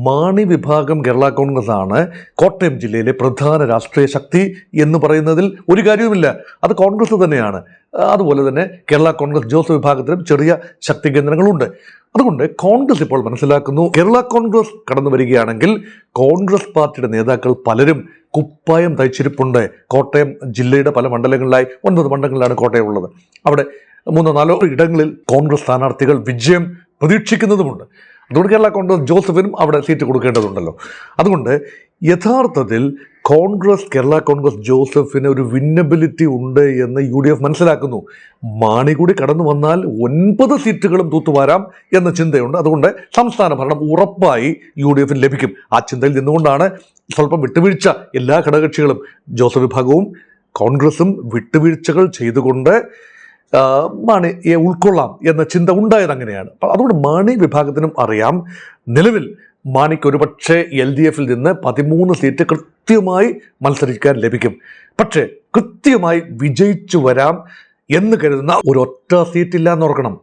മാണി വിഭാഗം കേരള കോൺഗ്രസ് ആണ് കോട്ടയം ജില്ലയിലെ പ്രധാന രാഷ്ട്രീയ ശക്തി എന്ന് പറയുന്നതിൽ ഒരു കാര്യവുമില്ല. അത് കോൺഗ്രസ് തന്നെയാണ്. അതുപോലെ തന്നെ കേരള കോൺഗ്രസ് ജോസഫ് വിഭാഗത്തിലും ചെറിയ ശക്തി കേന്ദ്രങ്ങളുണ്ട്. അതുകൊണ്ട് കോൺഗ്രസ് ഇപ്പോൾ മനസ്സിലാക്കുന്നു, കേരള കോൺഗ്രസ് കടന്നു വരികയാണെങ്കിൽ കോൺഗ്രസ് പാർട്ടിയുടെ നേതാക്കൾ പലരും കുപ്പായം തയ്ച്ചിരിപ്പുണ്ട്. കോട്ടയം ജില്ലയുടെ പല മണ്ഡലങ്ങളിലായി 9 മണ്ഡലങ്ങളിലാണ് കോട്ടയം ഉള്ളത്. അവിടെ 3-4 ഇടങ്ങളിൽ കോൺഗ്രസ് സ്ഥാനാർത്ഥികൾ വിജയം പ്രതീക്ഷിക്കുന്നതുമുണ്ട്. അതുകൊണ്ട് കേരള കോൺഗ്രസ് ജോസഫിനും അവിടെ സീറ്റ് കൊടുക്കേണ്ടതുണ്ടല്ലോ. അതുകൊണ്ട് യഥാർത്ഥത്തിൽ കേരള കോൺഗ്രസ് ജോസഫിന് ഒരു വിന്നബിലിറ്റി ഉണ്ട് എന്ന് UDF മനസ്സിലാക്കുന്നു. മാണി കൂടി കടന്നു വന്നാൽ 9 സീറ്റുകളും തൂത്തുവാരാം എന്ന ചിന്തയുണ്ട്. അതുകൊണ്ട് സംസ്ഥാന ഭരണം ഉറപ്പായി UDFന് ലഭിക്കും. ആ ചിന്തയിൽ നിന്നുകൊണ്ടാണ് സ്വല്പം വിട്ടുവീഴ്ച എല്ലാ ഘടകകക്ഷികളും ജോസഫ് വിഭാഗവും കോൺഗ്രസും വിട്ടുവീഴ്ചകൾ ചെയ്തുകൊണ്ട് മാണിയെ ഉൾക്കൊള്ളാം എന്ന ചിന്ത ഉണ്ടായത് അങ്ങനെയാണ്. അതുകൊണ്ട് മാണി വിഭാഗത്തിനും അറിയാം, നിലവിൽ മാണിക്ക് ഒരുപക്ഷെ LDFിൽ നിന്ന് 13 സീറ്റ് കൃത്യമായി മത്സരിക്കാൻ ലഭിക്കും. പക്ഷേ കൃത്യമായി വിജയിച്ചു വരാം എന്ന് കരുതുന്ന ഒരൊറ്റ സീറ്റില്ല എന്നോർക്കണം.